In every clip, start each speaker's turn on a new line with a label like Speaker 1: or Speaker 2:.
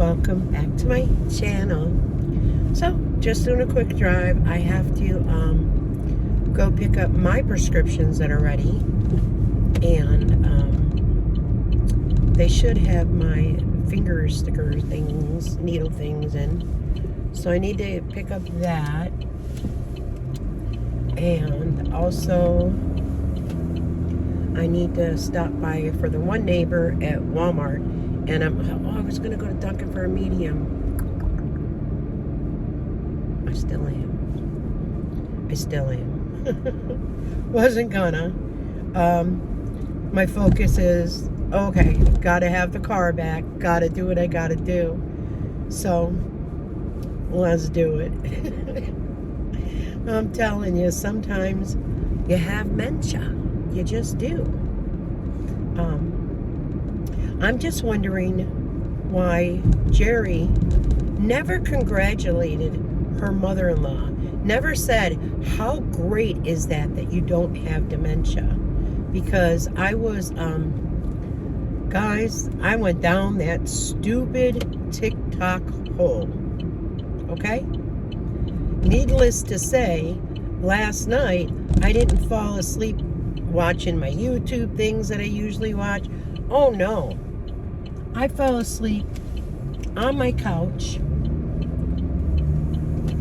Speaker 1: welcome back to my channel. So just doing a quick drive. I have to go pick up my prescriptions that are ready, and they should have my finger sticker things, needle things in, so I need to pick up that. And also I need to stop by for the one neighbor at Walmart. And I was going to go to Dunkin' for a medium. I still am. Wasn't gonna. My focus is, okay, gotta have the car back. Gotta do what I gotta do. So, let's do it. I'm telling you, sometimes you have dementia. You just do. I'm just wondering why Jerry never congratulated her mother-in-law. Never said, how great is that you don't have dementia? Because I was, guys, I went down that stupid TikTok hole. Okay? Needless to say, last night, I didn't fall asleep watching my YouTube things that I usually watch. Oh no. I fell asleep on my couch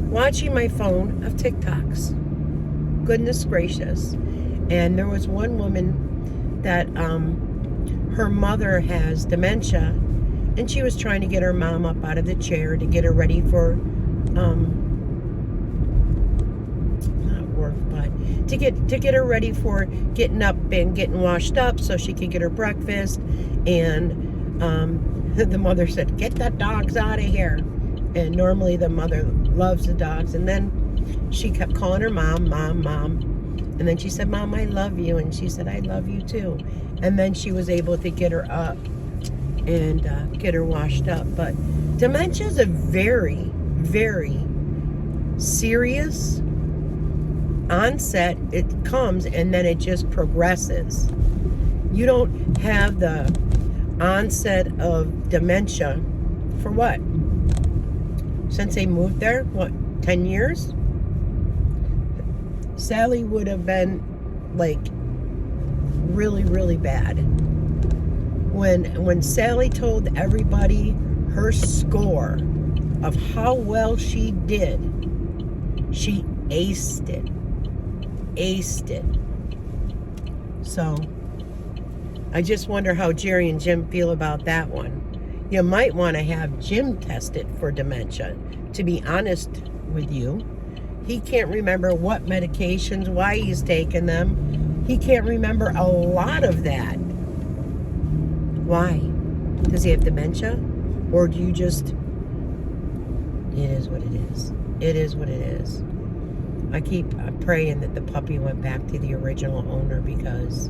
Speaker 1: watching my phone of TikToks. Goodness gracious. And there was one woman that her mother has dementia, and she was trying to get her mom up out of the chair to get her ready for to get her ready for getting up and getting washed up so she could get her breakfast. And the mother said, get the dogs out of here. And normally the mother loves the dogs. And then she kept calling her mom. And then she said, Mom, I love you. And she said, I love you too. And then she was able to get her up and get her washed up. But dementia is a very, very serious onset. It comes and then it just progresses. You don't have the onset of dementia for what? Since they moved there, what, 10 years? Sally would have been like really, really bad. When Sally told everybody her score of how well she did, she aced it. So I just wonder how Jerry and Jim feel about that one. You might want to have Jim tested for dementia. To be honest with you, he can't remember what medications, why he's taking them. He can't remember a lot of that. Why? Does he have dementia? Or do you just... It is what it is. It is what it is. I keep praying that the puppy went back to the original owner, because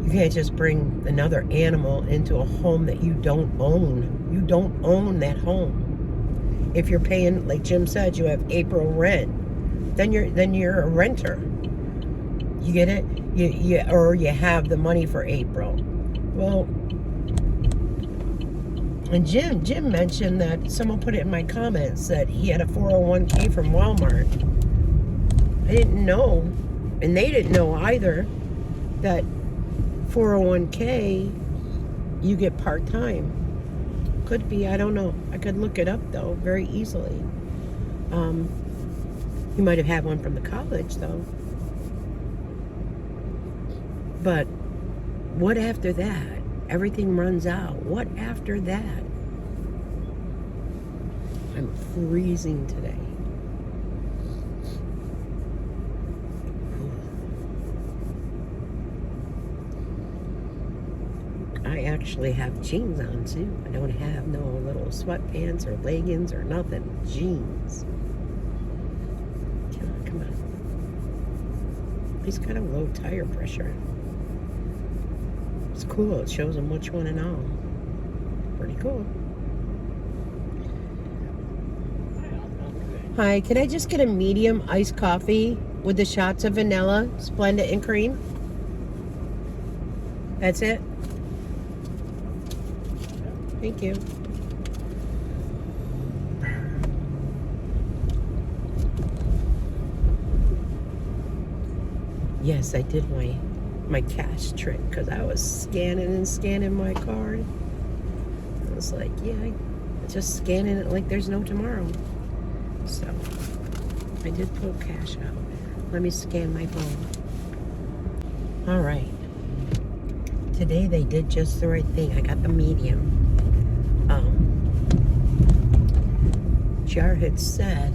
Speaker 1: you can't just bring another animal into a home that you don't own. You don't own that home. If you're paying, like Jim said, you have April rent, then you're a renter. You get it? Or you have the money for April. Well, and Jim mentioned that, someone put it in my comments, that he had a 401k from Walmart. I didn't know, and they didn't know either, that 401k you get part-time. Could be, I don't know. I could look it up though very easily. You might have had one from the college though. But what after that? Everything runs out. What after that? I'm freezing today. I actually have jeans on too. I don't have no little sweatpants or leggings or nothing. Jeans. Come on. He's got a low tire pressure. It's cool. It shows him which one and all. Pretty cool. Hi, can I just get a medium iced coffee with the shots of vanilla, Splenda, and cream? That's it? Thank you. Yes, I did my cash trick because I was scanning and scanning my card. I was like, yeah, just scanning it like there's no tomorrow. So I did pull cash out. Let me scan my phone. All right. Today they did just the right thing. I got the medium. Jar had said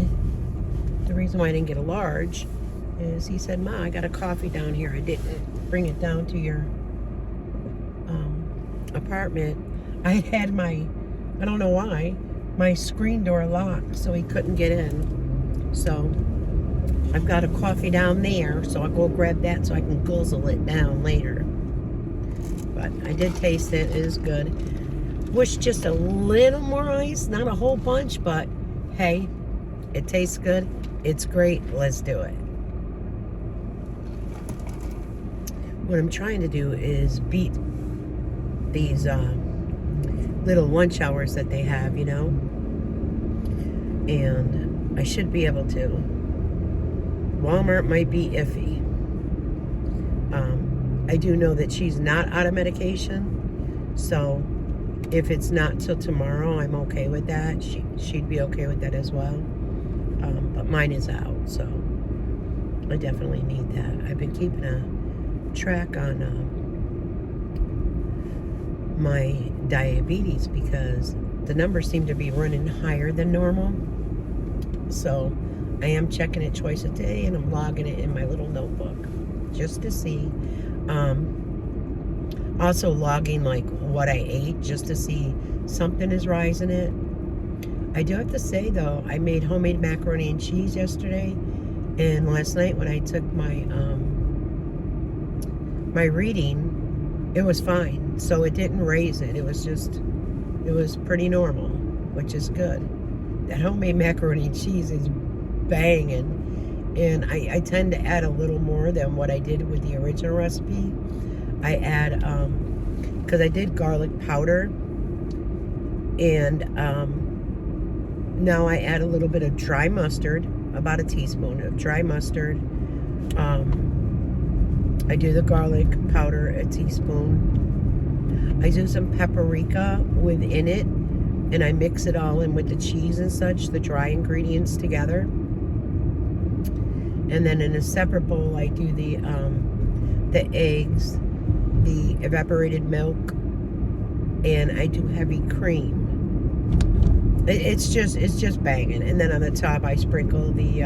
Speaker 1: the reason why I didn't get a large is he said, Ma, I got a coffee down here. I didn't bring it down to your apartment. I had I don't know why, my screen door locked, so he couldn't get in. So I've got a coffee down there, so I'll go grab that so I can guzzle it down later. But I did taste it. It is good. Wish just a little more ice, not a whole bunch, but hey, it tastes good. It's great. Let's do it. What I'm trying to do is beat these little lunch hours that they have, you know. And I should be able to. Walmart might be iffy. I do know that she's not out of medication, so if it's not till tomorrow, I'm okay with that. She'd be okay with that as well. But mine is out, so I definitely need that. I've been keeping a track on my diabetes because the numbers seem to be running higher than normal. So I am checking it twice a day, and I'm logging it in my little notebook just to see. Also logging like what I ate just to see something is rising it. I do have to say though, I made homemade macaroni and cheese yesterday, and last night when I took my my reading, it was fine. So it didn't raise it. It was pretty normal, which is good. That homemade macaroni and cheese is banging. And I tend to add a little more than what I did with the original recipe. I add, because I did garlic powder, and now I add a little bit of dry mustard, about a teaspoon of dry mustard. I do the garlic powder, a teaspoon. I do some paprika within it, and I mix it all in with the cheese and such, the dry ingredients together. And then in a separate bowl, I do the eggs, the evaporated milk, and I do heavy cream. It's just banging. And then on the top, I sprinkle the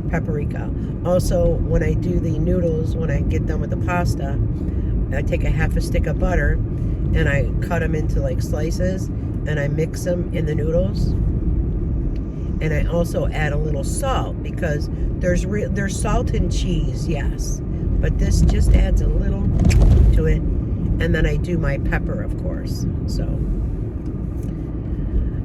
Speaker 1: paprika. Also, when I do the noodles, when I get done with the pasta, I take a half a stick of butter and I cut them into like slices, and I mix them in the noodles. And I also add a little salt because there's salt in cheese, yes, but this just adds a little to it. And then I do my pepper, of course. So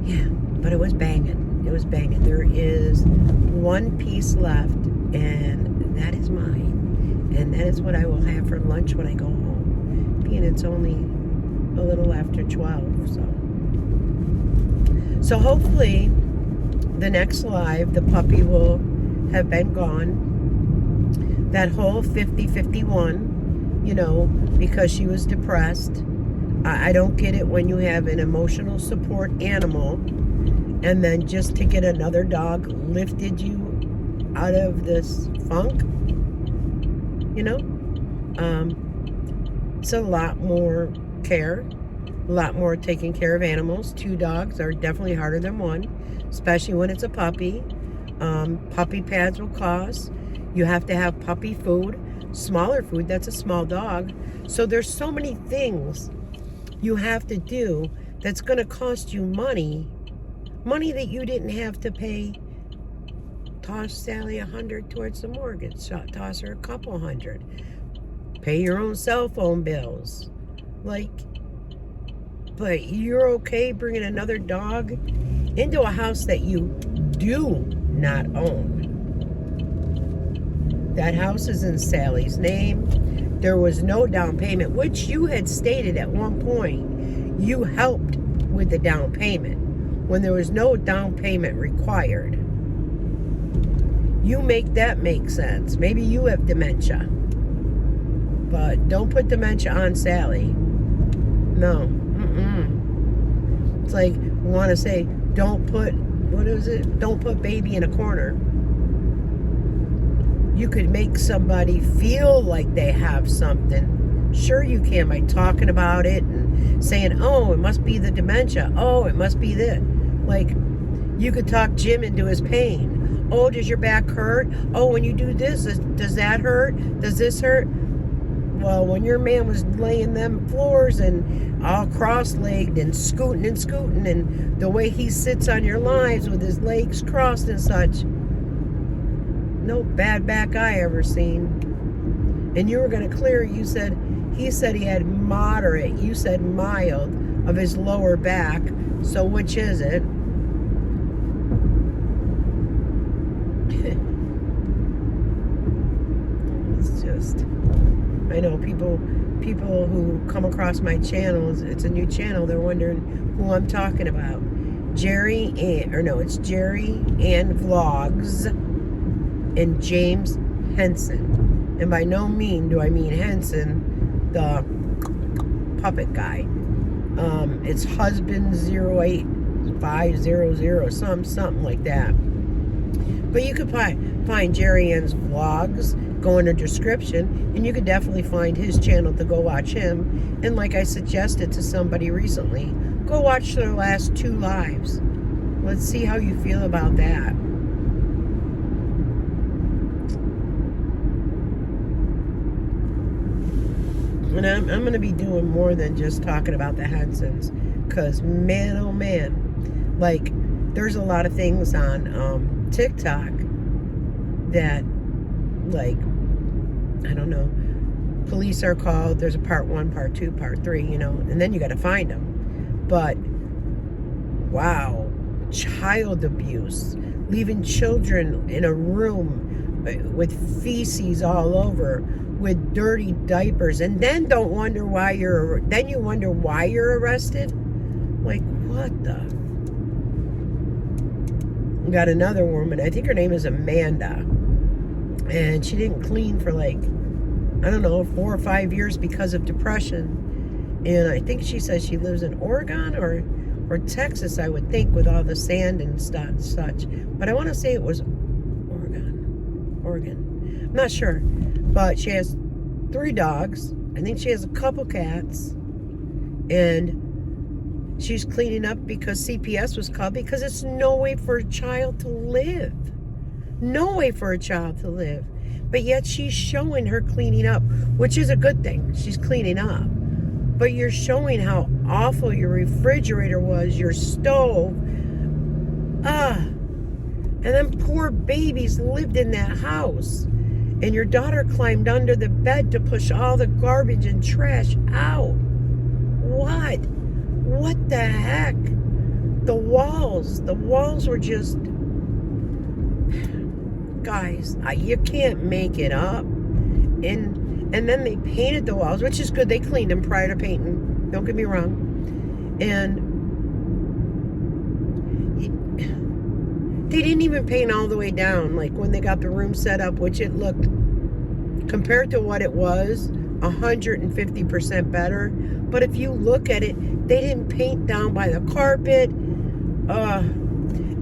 Speaker 1: yeah, but it was banging. It was banging. There is one piece left, and that is mine, and that is what I will have for lunch when I go home. Being it's only a little after 12, so hopefully the next live, the puppy will have been gone. That whole 50-51, you know, because she was depressed. I don't get it when you have an emotional support animal, and then just to get another dog lifted you out of this funk, you know? It's a lot more care, a lot more taking care of animals. 2 dogs are definitely harder than 1. Especially when it's a puppy. Puppy pads will cost. You have to have puppy food, smaller food. That's a small dog. So there's so many things you have to do that's going to cost you money that you didn't have to pay. Toss Sally $100 towards the mortgage. Toss her a couple $100. Pay your own cell phone bills. Like, but you're okay bringing another dog into a house that you do not own. That house is in Sally's name. There was no down payment, which you had stated at one point. You helped with the down payment when there was no down payment required. You make that make sense. Maybe you have dementia. But don't put dementia on Sally. No. It's like, we want to say, don't put, what is it? Don't put baby in a corner. You could make somebody feel like they have something. Sure you can, by talking about it and saying, oh, it must be the dementia. Oh, it must be this. Like, you could talk Jim into his pain. Oh, does your back hurt? Oh, when you do this, does that hurt? Does this hurt? Well, when your man was laying them floors and all cross-legged and scooting, and the way he sits on your lives with his legs crossed and such, no bad back I ever seen. And you were going to clear, he said he had moderate, you said mild of his lower back. So which is it? It's just, I know people who come across my channels, it's a new channel, they're wondering who I'm talking about. It's Jerry and Vlogs and James Henson. And by no mean do I mean Henson, the puppet guy. It's husband 08500, something like that. But you could find Jerry Ann's vlogs, go in the description, and you could definitely find his channel to go watch him. And like I suggested to somebody recently, go watch their last 2 lives. Let's see how you feel about that. And I'm going to be doing more than just talking about the Hensons, because man, oh man, like, there's a lot of things on TikTok that, like, I don't know, police are called, there's a part 1, part 2, part 3, you know, and then you got to find them. But wow, child abuse, leaving children in a room with feces all over, with dirty diapers, and then you wonder why you're arrested. Like, what the? We got another woman, I think her name is Amanda, and she didn't clean for like, I don't know, 4 or 5 years because of depression. And I think she says she lives in Oregon or Texas, I would think, with all the sand and such. But I want to say it was Oregon. I'm not sure. But she has 3 dogs. I think she has a couple cats. And she's cleaning up because CPS was called, because it's no way for a child to live. No way for a child to live. But yet she's showing her cleaning up, which is a good thing. She's cleaning up. But you're showing how awful your refrigerator was, your stove. And then poor babies lived in that house. And your daughter climbed under the bed to push all the garbage and trash out. What? What the heck? The walls were just... Guys, you can't make it up. And then they painted the walls, which is good. They cleaned them prior to painting. Don't get me wrong. And they didn't even paint all the way down. Like when they got the room set up, which it looked, compared to what it was, 150% better. But if you look at it, they didn't paint down by the carpet.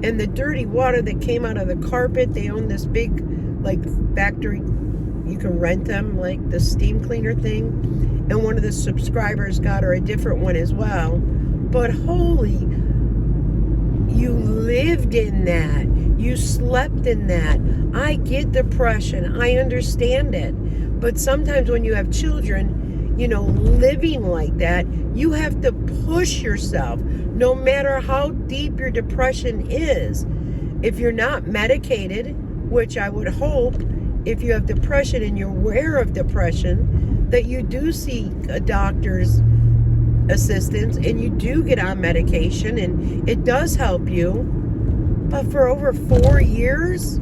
Speaker 1: And the dirty water that came out of the carpet, they own this big, like, factory. You can rent them, like the steam cleaner thing. And one of the subscribers got her a different one as well. But holy, you lived in that. You slept in that. I get depression. I understand it. But sometimes when you have children, you know, living like that, you have to push yourself, no matter how deep your depression is. If you're not medicated, which I would hope, if you have depression and you're aware of depression, that you do seek a doctor's assistance and you do get on medication and it does help you. But for over 4 years,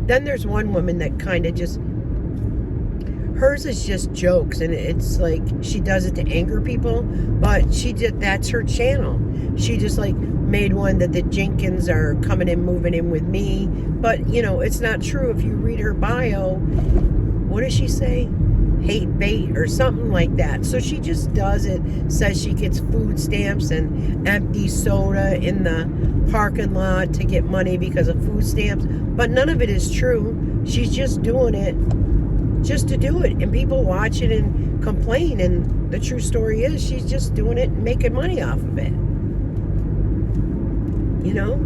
Speaker 1: then there's one woman that kind of just, hers is just jokes, and it's like she does it to anger people, but that's her channel. She just like made one that the Jenkins are coming in, moving in with me, but you know, it's not true. If you read her bio, what does she say? Hate bait or something like that. So she just does it, says she gets food stamps and empty soda in the parking lot to get money because of food stamps, but none of it is true. She's just doing it just to do it, and people watch it and complain, and the true story is she's just doing it and making money off of it, you know.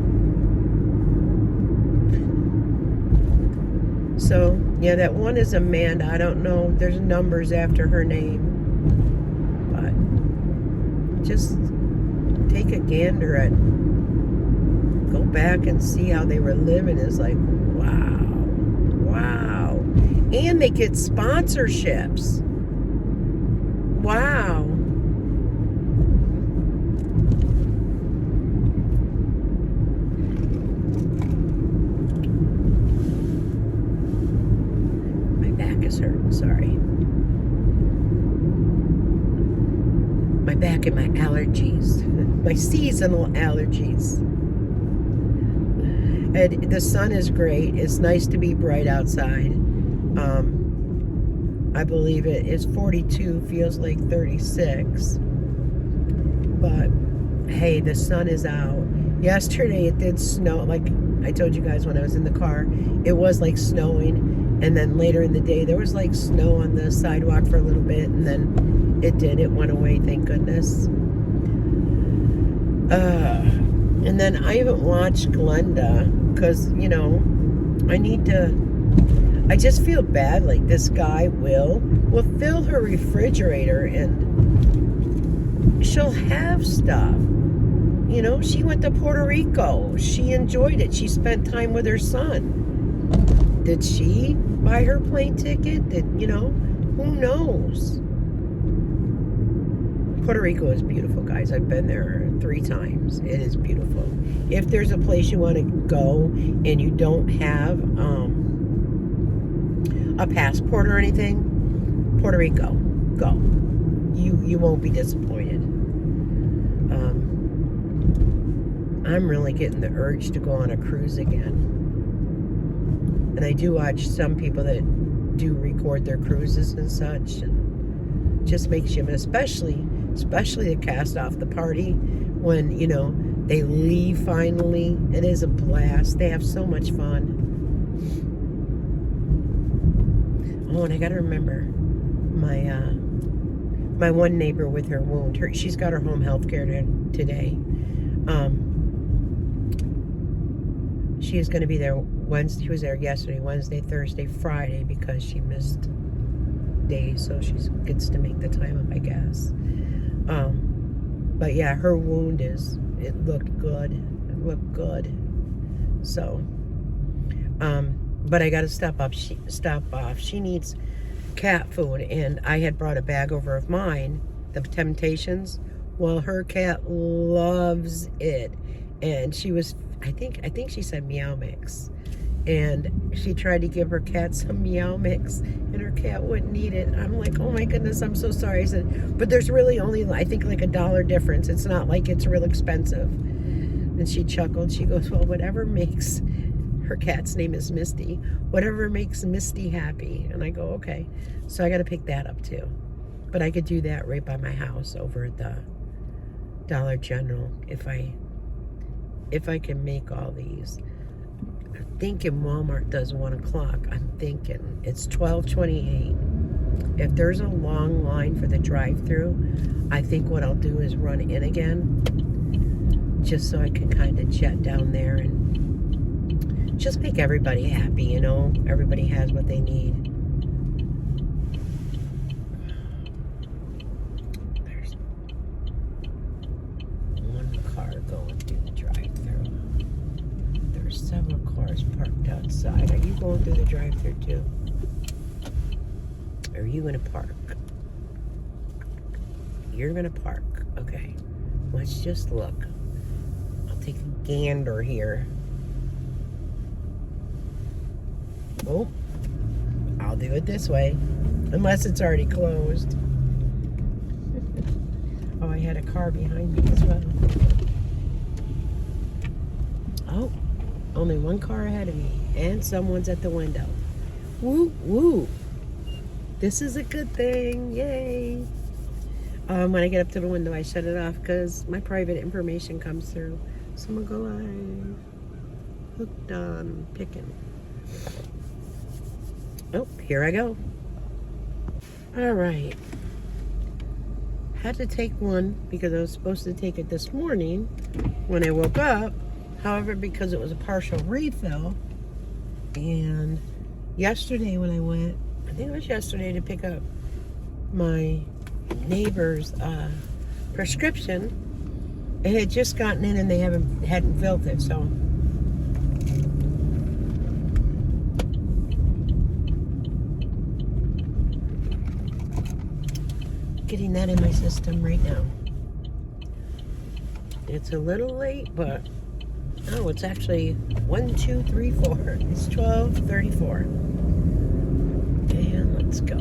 Speaker 1: So yeah, that one is Amanda. I don't know, there's numbers after her name, but just take a gander at, go back and see how they were living. Is like, wow. And they get sponsorships. Wow. My back is hurting, sorry. My back and my allergies. My seasonal allergies. And the sun is great. It's nice to be bright outside. I believe it is 42, feels like 36. But hey, the sun is out. Yesterday it did snow, like I told you guys when I was in the car, it was like snowing, and then later in the day there was like snow on the sidewalk for a little bit, and then it went away, thank goodness. And then I haven't watched Glenda because, you know, I just feel bad. Like, this guy will fill her refrigerator and she'll have stuff. You know, she went to Puerto Rico. She enjoyed it. She spent time with her son. Did she buy her plane ticket? You know, who knows? Puerto Rico is beautiful, guys. I've been there 3 times. It is beautiful. If there's a place you want to go and you don't have a passport or anything, Puerto Rico, go. You won't be disappointed. I'm really getting the urge to go on a cruise again. And I do watch some people that do record their cruises and such, and just makes you, especially the cast off the party, when, you know, they leave finally. It is a blast. They have so much fun. Oh, and I gotta remember my one neighbor with her wound. She's got her home health care today. She is going to be there Wednesday. She was there yesterday, Wednesday, Thursday, Friday, because she missed days, so she gets to make the time up, I guess. But yeah, her wound it looked good. It looked good. So, but I got to stop off. She needs cat food, and I had brought a bag over of mine, the Temptations. Well, her cat loves it, and she was, I think she said Meow Mix, and she tried to give her cat some Meow Mix, and her cat wouldn't eat it. I'm like, oh my goodness, I'm so sorry. I said, but there's really only, I think, like $1 difference. It's not like it's real expensive. And she chuckled. She goes, well, whatever makes, her cat's name is Misty, whatever makes Misty happy. And I go, okay. So I got to pick that up too. But I could do that right by my house over at the Dollar General if I can make all these. I'm thinking Walmart does 1 o'clock. I'm thinking it's 12:28. If there's a long line for the drive-through, I think what I'll do is run in again, just so I can kind of jet down there and just make everybody happy, you know? Everybody has what they need. There's one car going through the drive-through. There's several cars parked outside. Are you going through the drive-through too? Or are you gonna park? You're gonna park. Okay. Let's just look. I'll take a gander here. Oh, I'll do it this way. Unless it's already closed. Oh, I had a car behind me as well. Oh, only one car ahead of me. And someone's at the window. Woo, woo. This is a good thing. Yay. When I get up to the window, I shut it off because my private information comes through. So I'm going to go live. Hooked on picking. Oh, here I go. All right. Had to take one because I was supposed to take it this morning when I woke up. However, because it was a partial refill, and yesterday when I went, I think it was yesterday, to pick up my neighbor's prescription, it had just gotten in and they hadn't filled it, so getting that in my system right now. It's a little late, but oh, it's actually 1, 2, 3, 4. It's 12:34. And let's go.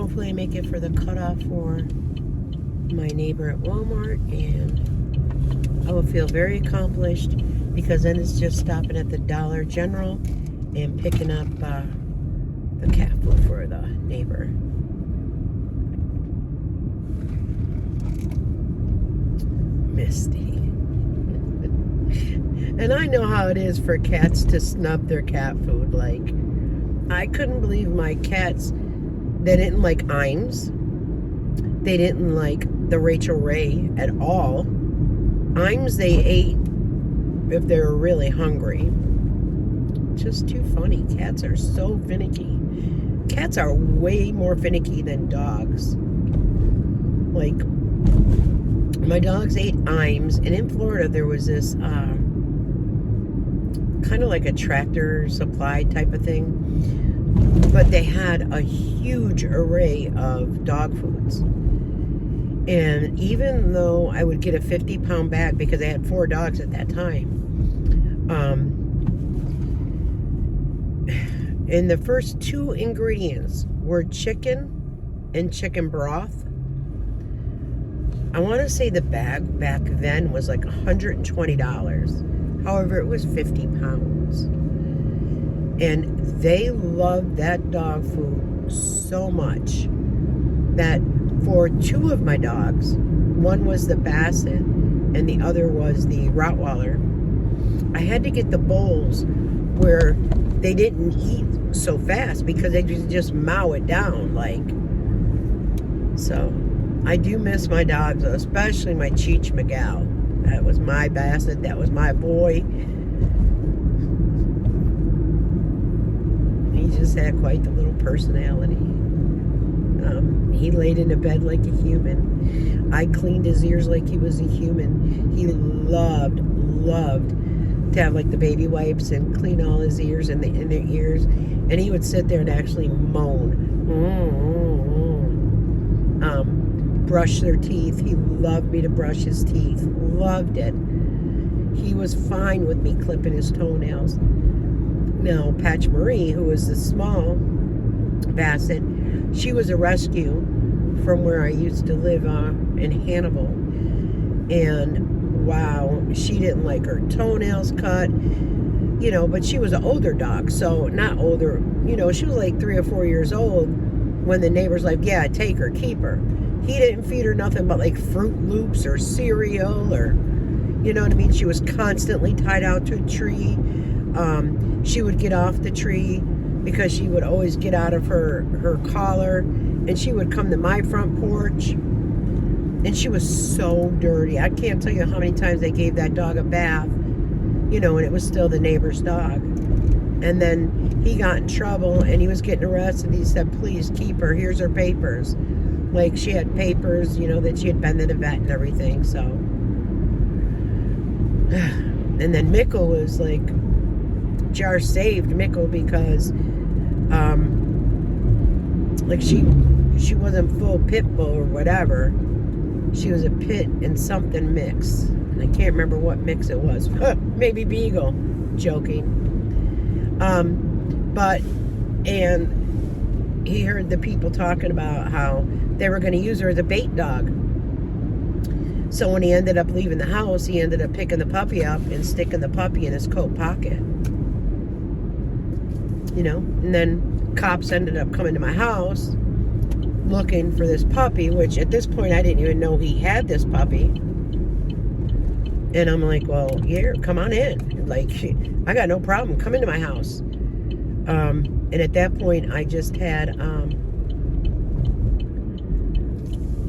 Speaker 1: Hopefully I make it for the cutoff for my neighbor at Walmart, and I will feel very accomplished because then it's just stopping at the Dollar General and picking up the cat food for the neighbor. Misty. And I know how it is for cats to snub their cat food. Like, I couldn't believe my cats, they didn't like Iams. They didn't like the Rachel Ray at all. Iams they ate if they were really hungry. Just too funny. Cats are so finicky. Cats are way more finicky than dogs. Like, my dogs ate Iams, and in Florida there was this kind of like a Tractor Supply type of thing, but they had a huge array of dog foods. And even though I would get a 50-pound bag because I had 4 dogs at that time, and the first 2 ingredients were chicken and chicken broth. I want to say the bag back then was like $120. However, it was 50 pounds. And they loved that dog food so much that for 2 of my dogs, one was the Basset and the other was the Rottweiler, I had to get the bowls where they didn't eat so fast because they just mow it down. Like, so I do miss my dogs, especially my Cheech Miguel. That was my Basset. That was my boy. He just had quite the little personality. He laid in a bed like a human. I cleaned his ears like he was a human. He loved to have like the baby wipes and clean all his ears and in their ears. And he would sit there and actually moan. Brush their teeth. He loved me to brush his teeth. Loved it. He was fine with me clipping his toenails. Now, Patch Marie, who was the small Basset, she was a rescue from where I used to live in Hannibal. And wow, she didn't like her toenails cut, you know, but she was an older dog. So, not older, you know, she was like 3 or 4 years old when the neighbor's like, yeah, take her, keep her. He didn't feed her nothing but like Fruit Loops or cereal or, you know what I mean? She was constantly tied out to a tree. She would get off the tree because she would always get out of her collar, and she would come to my front porch, and she was so dirty. I can't tell you how many times they gave that dog a bath, you know, and it was still the neighbor's dog. And then he got in trouble and he was getting arrested. He said, please keep her. Here's her papers. Like, she had papers, you know, that she had been to the vet and everything, so. And then Mickle was like, Jar saved Mickle because, like, she wasn't full pit bull or whatever. She was a pit and something mix. And I can't remember what mix it was. Maybe Beagle. Joking. But And he heard the people talking about how they were going to use her as a bait dog. So when he ended up leaving the house, he ended up picking the puppy up and sticking the puppy in his coat pocket. You know, and then cops ended up coming to my house looking for this puppy, which at this point I didn't even know he had this puppy. And I'm like, well, here, come on in. Like, I got no problem. Come into my house. And at that point, I just had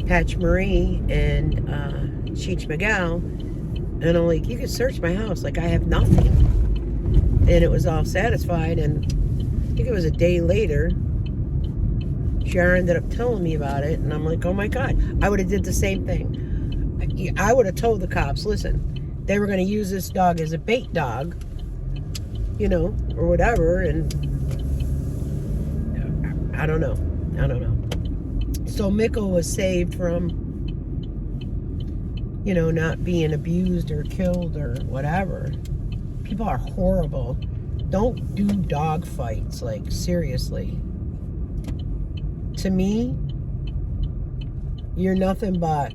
Speaker 1: Patch Marie and Cheech Miguel. And I'm like, you can search my house. Like, I have nothing. And it was all satisfied. And I think it was a day later, Shara ended up telling me about it. And I'm like, oh my God. I would have did the same thing. I would have told the cops, listen, they were going to use this dog as a bait dog, you know, or whatever, and I don't know. So Mikkel was saved from, you know, not being abused or killed or whatever. People are horrible. Don't do dog fights, like, seriously. To me, you're nothing but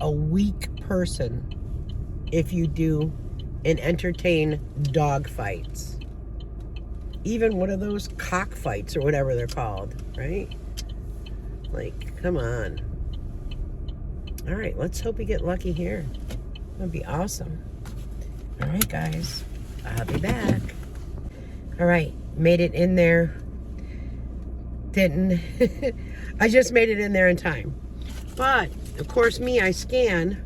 Speaker 1: a weak person if you do and entertain dog fights. Even what are those cockfights or whatever they're called, right? Like, come on. All right, let's hope we get lucky here. That'd be awesome. All right, guys, I'll be back. All right, made it in there. Didn't. I just made it in there in time. But, of course, I scan.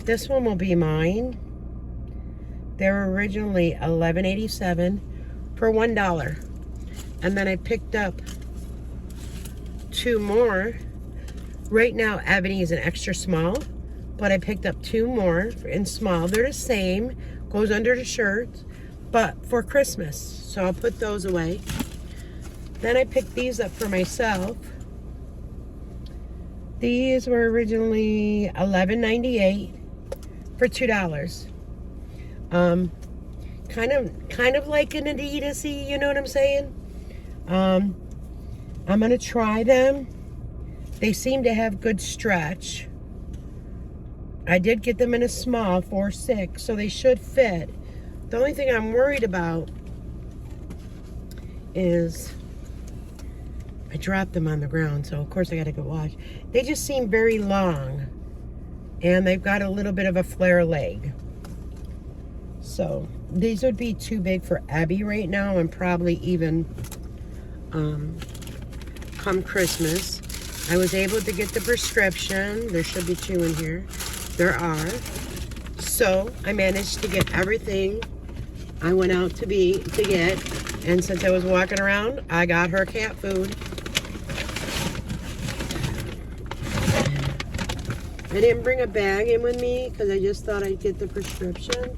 Speaker 1: This one will be mine. They were originally $11.87 for $1. And then I picked up 2 more. Right now, Ebony is an extra small. But I picked up 2 more in small. They're the same. Goes under the shirt. But for Christmas. So I'll put those away. Then I picked these up for myself. These were originally $11.98 for $2. Kind of like an Adidas-y, you know what I'm saying? I'm gonna try them. They seem to have good stretch. I did get them in a small 4-6, so they should fit. The only thing I'm worried about is I dropped them on the ground, so of course I gotta go wash. They just seem very long, and they've got a little bit of a flare leg. So these would be too big for Abby right now, and probably even come Christmas. I was able to get the prescription. There should be 2 in here. There are. So I managed to get everything I went out to get. And since I was walking around, I got her cat food. I didn't bring a bag in with me because I just thought I'd get the prescription.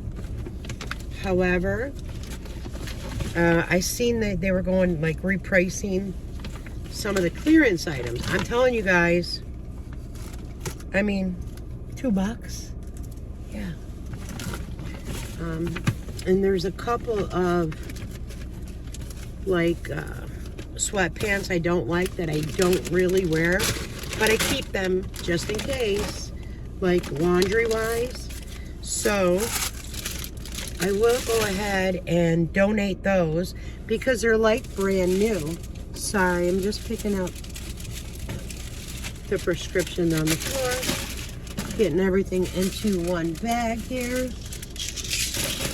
Speaker 1: However, I seen that they were going, like, repricing some of the clearance items. I'm telling you guys, I mean, $2. Yeah. And there's a couple of, like, sweatpants I don't like that I don't really wear, but I keep them just in case, like laundry-wise. So I will go ahead and donate those because they're like brand new. Sorry, I'm just picking up the prescription on the floor, getting everything into one bag here.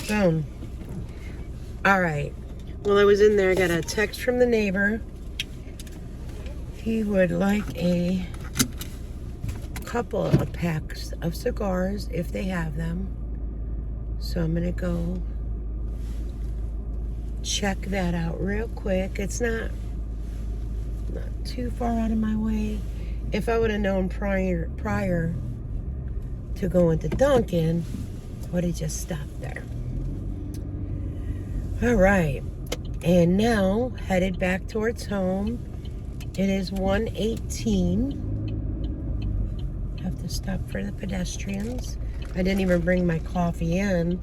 Speaker 1: Boom. All right. While I was in there, I got a text from the neighbor. He would like a couple of packs of cigars if they have them. So I'm gonna go check that out real quick. It's not too far out of my way. If I would have known prior to going to Dunkin', I would have just stopped there. All right, and now headed back towards home. It is 1:18. Have to stop for the pedestrians. I didn't even bring my coffee in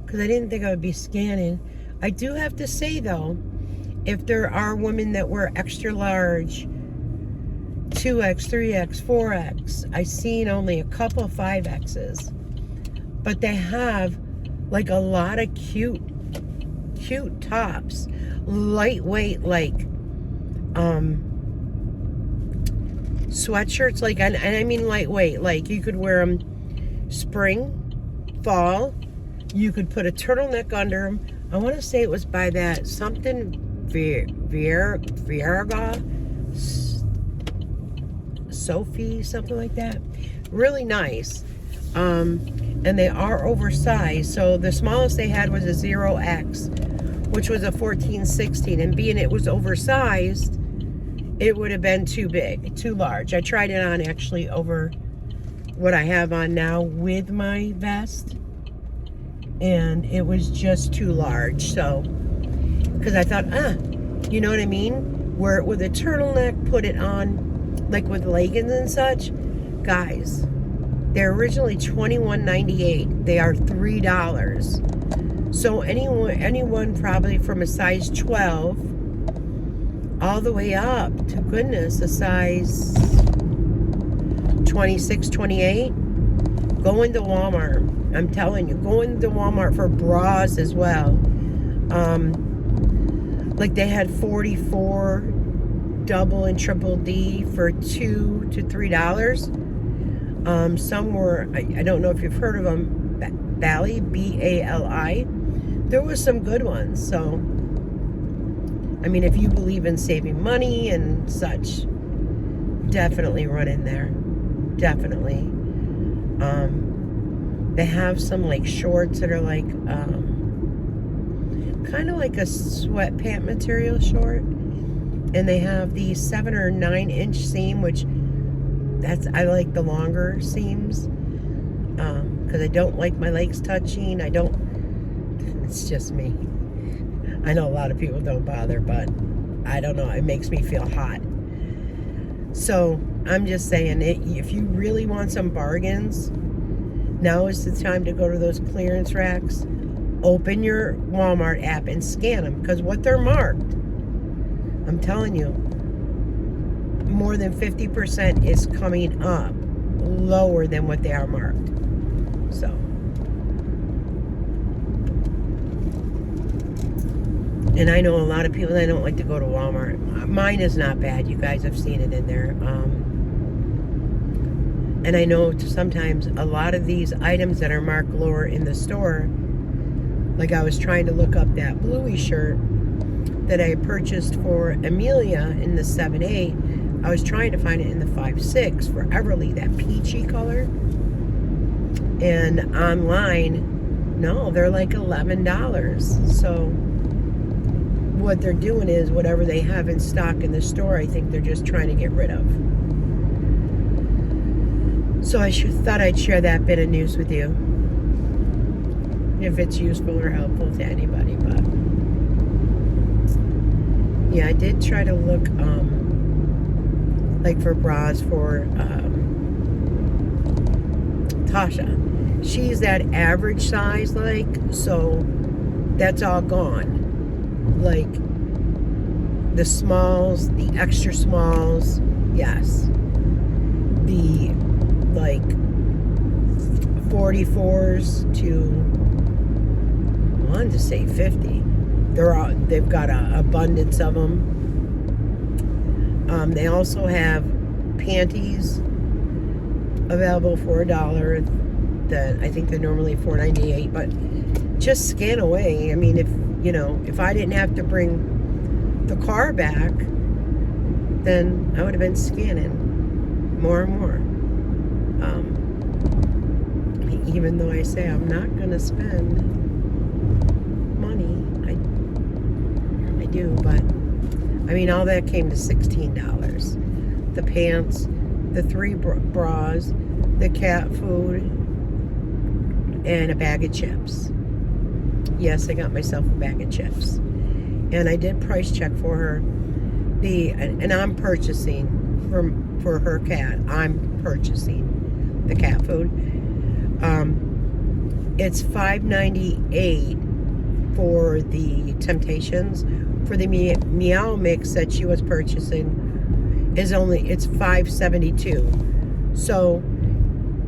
Speaker 1: because I didn't think I would be scanning. I do have to say though, If there are women that wear extra large, 2X, 3X, 4X, I've seen only a couple 5Xs. But they have like a lot of cute tops. Lightweight, like sweatshirts, like, and I mean lightweight, like you could wear them spring, fall. You could put a turtleneck under them. I want to say it was by that something Vierga, Sophie, something like that. Really nice. And they are oversized. So the smallest they had was a 0X, which was a 14-16. And being it was oversized, it would have been too big, too large. I tried it on actually over what I have on now with my vest, and it was just too large. So, because I thought, you know what I mean? Wear it with a turtleneck, put it on like with leggings and such. Guys, they're originally $21.98. They are $3. So anyone probably from a size 12 all the way up to, goodness, a size 26, 28. Go into Walmart. I'm telling you, go into Walmart for bras as well. Like they had 44 double and triple D for $2 to $3. Some were, I don't know if you've heard of them, Bali, B-A-L-I. There was some good ones. So, I mean, if you believe in saving money and such, definitely run in there. Definitely. They have some like shorts that are like kind of like a sweatpant material short, and they have the 7 or 9 inch seam, which I like the longer seams because I don't like my legs touching. It's just me. I know a lot of people don't bother, but I don't know, it makes me feel hot. So I'm just saying, if you really want some bargains, now is the time to go to those clearance racks. Open your Walmart app and scan them, because what they're marked, I'm telling you, more than 50% is coming up lower than what they are marked. So, and I know a lot of people that don't like to go to Walmart. Mine is not bad. You guys have seen it in there. And I know sometimes a lot of these items that are marked lower in the store, like I was trying to look up that bluey shirt that I purchased for Amelia in the 7/8. I was trying to find it in the 5/6 for Everly, that peachy color. And online, no, they're like $11. So what they're doing is whatever they have in stock in the store, I think they're just trying to get rid of. So I thought I'd share that bit of news with you, if it's useful or helpful to anybody. But yeah, I did try to look like for bras for Tasha. She's that average size, like, so that's all gone. Like the smalls, the extra smalls, yes. The like 44s to, I wanted to say 50. They've got an abundance of them. They also have panties available for $1 that I think they're normally $4.98, but just scan away. I mean, if I didn't have to bring the car back, then I would have been scanning more and more. Even though I say I'm not going to spend money, I do, but I mean, all that came to $16. The pants, the 3 bras, the cat food, and a bag of chips. Yes, I got myself a bag of chips. And I did price check for her. And I'm purchasing for her cat. I'm purchasing the cat food. It's $5.98 for the Temptations. For the Meow Mix that she was purchasing it's $5.72. So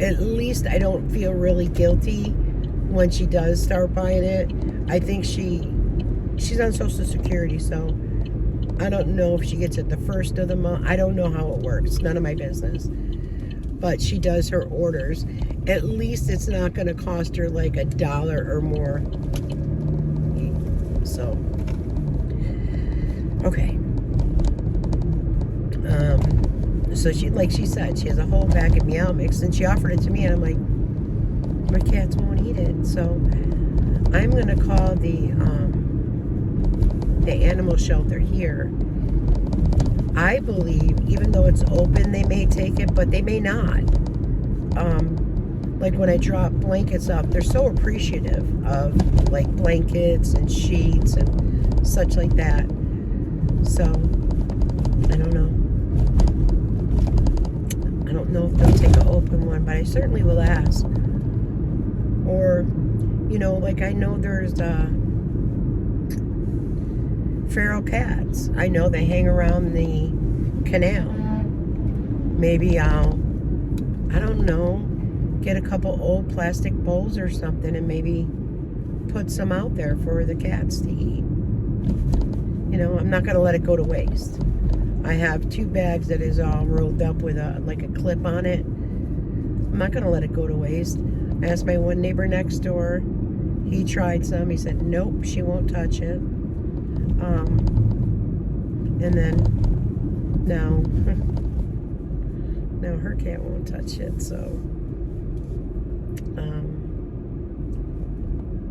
Speaker 1: at least I don't feel really guilty when she does start buying it. I think she's on Social Security, so I don't know if she gets it the first of the month. I don't know how it works. None of my business. But she does her orders. At least it's not going to cost her like $1 or more. So, okay. So like she said, she has a whole bag of Meow Mix, and she offered it to me, and I'm like, my cats won't eat it. So I'm going to call the animal shelter here. I believe, even though it's open, they may take it, but they may not. Like when I drop blankets up, they're so appreciative of like blankets and sheets and such like that. So I don't know. I don't know if they'll take an open one, but I certainly will ask. Or, you know, like I know there's feral cats. I know they hang around the canal. Maybe I don't know, get a couple old plastic bowls or something and maybe put some out there for the cats to eat. You know, I'm not going to let it go to waste. I have 2 bags that is all rolled up with like a clip on it. I'm not going to let it go to waste. I asked my one neighbor next door. He tried some. He said, nope, she won't touch it. And then now her cat won't touch it. So,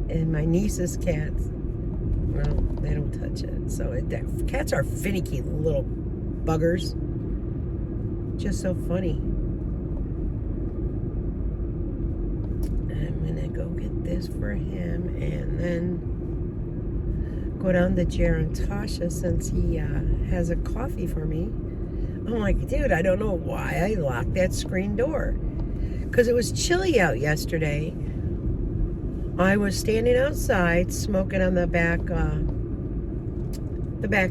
Speaker 1: and my niece's cats, well, they don't touch it. So cats are finicky little buggers. Just so funny. I'm gonna go get this for him, and then go down to Tasha since he has a coffee for me. I'm like, dude, I don't know why I locked that screen door. Because it was chilly out yesterday. I was standing outside smoking on the back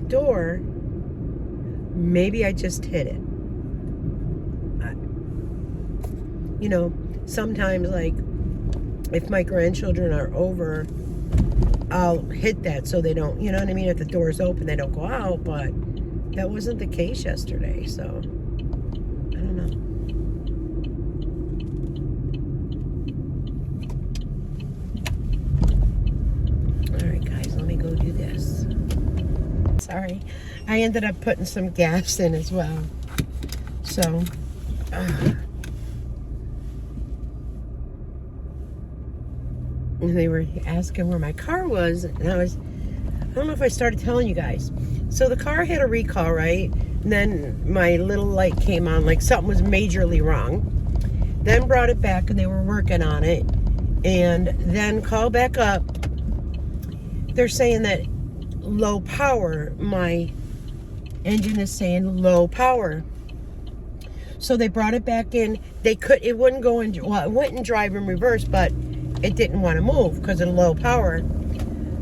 Speaker 1: door. Maybe I just hit it. You know, sometimes like if my grandchildren are over, I'll hit that so they don't, you know what I mean? If the door's open, they don't go out, but that wasn't the case yesterday, so I don't know. All right, guys, let me go do this. Sorry. I ended up putting some gas in as well. So, and they were asking where my car was, and I don't know if I started telling you guys. So the car had a recall, right? And then my little light came on, like something was majorly wrong. Then brought it back, and they were working on it. And then called back up. They're saying that low power, my engine is saying low power. So they brought it back in. It wouldn't go in, well, it wouldn't drive in reverse, but it didn't want to move because of the low power.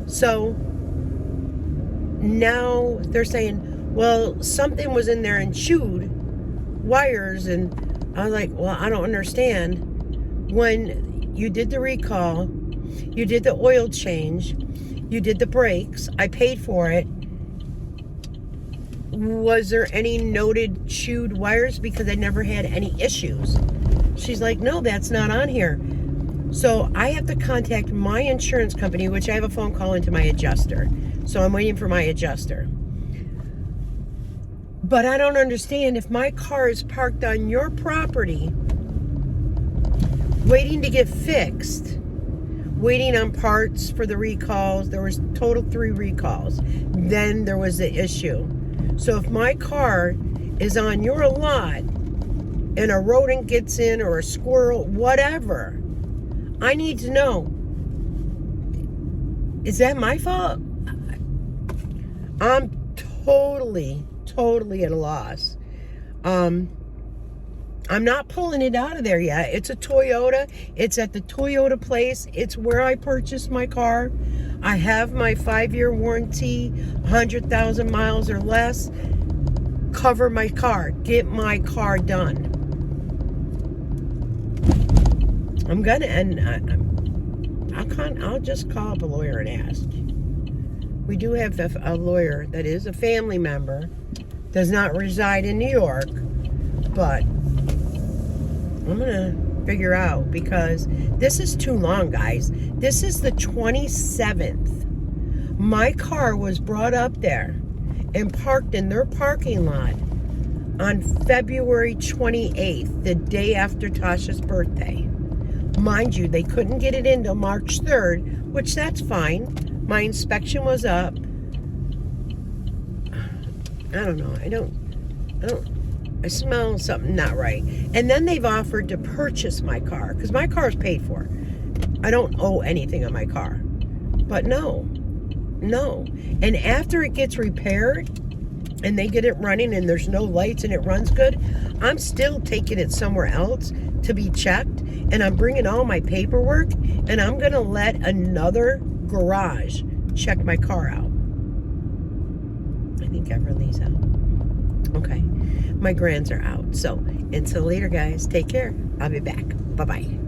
Speaker 1: So now they're saying, well, something was in there and chewed wires. And I was like, well, I don't understand. When you did the recall, you did the oil change, you did the brakes, I paid for it. Was there any noted chewed wires? Because I never had any issues. She's like, no, that's not on here. So I have to contact my insurance company, which I have a phone call into my adjuster. So I'm waiting for my adjuster. But I don't understand, if my car is parked on your property, waiting to get fixed, waiting on parts for the recalls. There was total 3 recalls. Then there was the issue. So if my car is on your lot and a rodent gets in, or a squirrel, whatever, I need to know, is that my fault? I'm totally at a loss. I'm not pulling it out of there yet. It's a Toyota. It's at the Toyota place. It's where I purchased my car. I have my 5-year warranty, 100,000 miles or less. Cover my car. Get my car done. I'm gonna, and I'll just call up a lawyer and ask. We do have a lawyer that is a family member, does not reside in New York, but I'm gonna figure out, because this is too long, guys. This is the 27th. My car was brought up there and parked in their parking lot on February 28th, the day after Tasha's birthday. Mind you, they couldn't get it in till March 3rd, which that's fine. My inspection was up. I don't know. I smell something not right. And then they've offered to purchase my car, because my car is paid for. I don't owe anything on my car. But no. And after it gets repaired and they get it running and there's no lights and it runs good, I'm still taking it somewhere else to be checked, and I'm bringing all my paperwork, and I'm going to let another garage check my car out. I think Everly's out. Okay. My grands are out. So until later, guys, take care. I'll be back. Bye-bye.